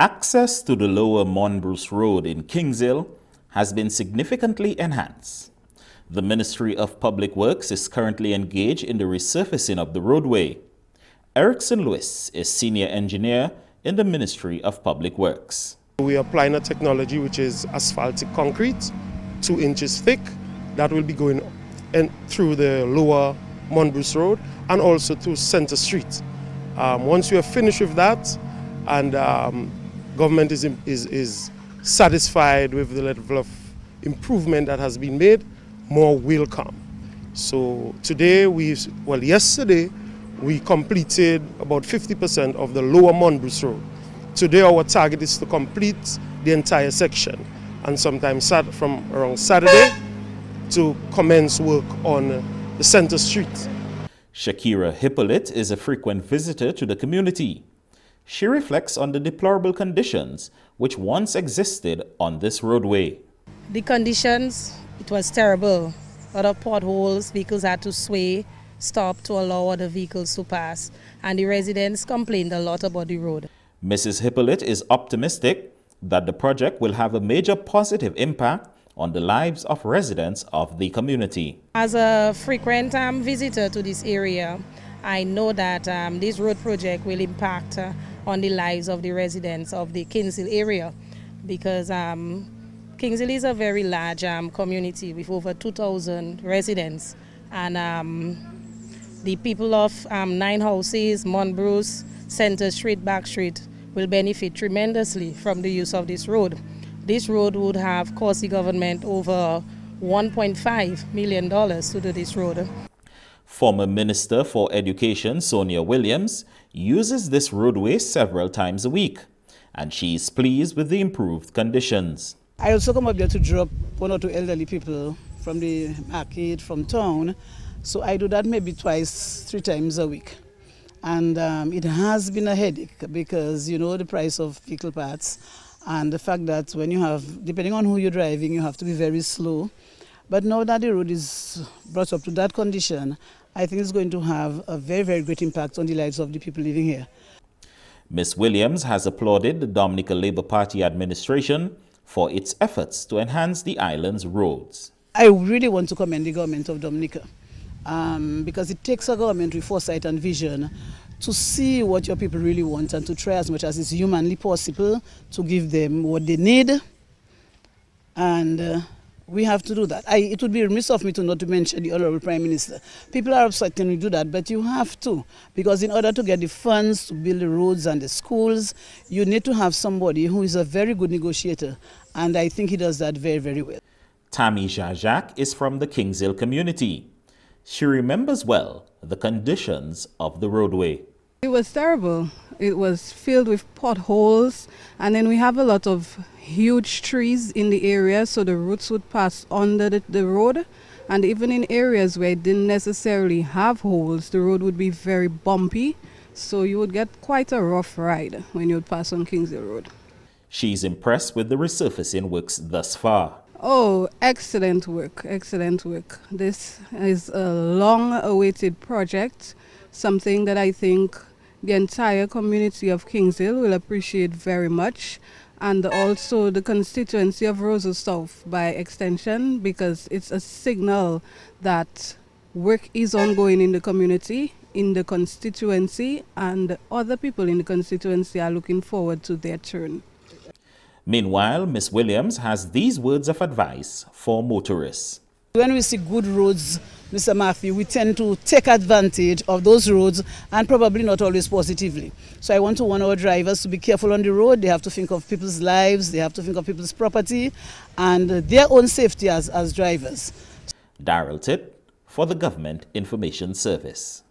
Access to the lower Monbruce Road in Kingshill has been significantly enhanced. The Ministry of Public Works is currently engaged in the resurfacing of the roadway. Erickson Lewis is Senior Engineer in the Ministry of Public Works. We are applying a technology which is asphaltic concrete, 2 inches thick, that will be going through the lower Monbruce Road and also through Center Street. Once we are finished with that and government is satisfied with the level of improvement that has been made, more will come. So today, yesterday, we completed about 50% of the lower Monbruce Road. Today our target is to complete the entire section and sometime from around Saturday to commence work on the Center Street. Shakira Hippolyte is a frequent visitor to the community. She reflects on the deplorable conditions which once existed on this roadway. The conditions, it was terrible. A lot of potholes, vehicles had to sway, stop to allow other vehicles to pass, and the residents complained a lot about the road. Mrs. Hippolyte is optimistic that the project will have a major positive impact on the lives of residents of the community. As a frequent visitor to this area, I know that this road project will impact on the lives of the residents of the Kingshill area, because Kingshill is a very large community with over 2,000 residents, and the people of 9 houses, Monbruce, Center Street, Back Street, will benefit tremendously from the use of this road. This road would have cost the government over $1.5 million to do this road. Former Minister for Education Sonia Williams uses this roadway several times a week, and she is pleased with the improved conditions. I also come up there to drop 1 or 2 elderly people from the market, from town, so I do that maybe 2-3 times a week. And it has been a headache because, you know, the price of vehicle parts and the fact that when you have, depending on who you're driving, you have to be very slow. But now that the road is brought up to that condition, I think it's going to have a very, very great impact on the lives of the people living here. Ms. Williams has applauded the Dominica Labour Party administration for its efforts to enhance the island's roads. I really want to commend the government of Dominica. Because it takes a government with foresight and vision to see what your people really want and to try as much as is humanly possible to give them what they need, and we have to do that. It would be remiss of me to not to mention the Honourable Prime Minister. People are upset when we do that, but you have to, because in order to get the funds to build the roads and the schools, you need to have somebody who is a very good negotiator, and I think he does that very, very well. Tammy Jajak is from the Kingshill community. She remembers well the conditions of the roadway. It was terrible. It was filled with potholes, and then we have a lot of huge trees in the area, so the roots would pass under the road, and even in areas where it didn't necessarily have holes, the road would be very bumpy, so you would get quite a rough ride when you would pass on Kingshill Road. She's impressed with the resurfacing works thus far. Oh, excellent work, excellent work. This is a long-awaited project, something that I think the entire community of Kingshill will appreciate very much, and also the constituency of Roseau South by extension, because it's a signal that work is ongoing in the community, in the constituency, and other people in the constituency are looking forward to their turn. Meanwhile, Ms. Williams has these words of advice for motorists. When we see good roads, Mr. Matthew, we tend to take advantage of those roads, and probably not always positively. So I want to warn our drivers to be careful on the road. They have to think of people's lives, they have to think of people's property and their own safety as drivers. Darrell Titt for the Government Information Service.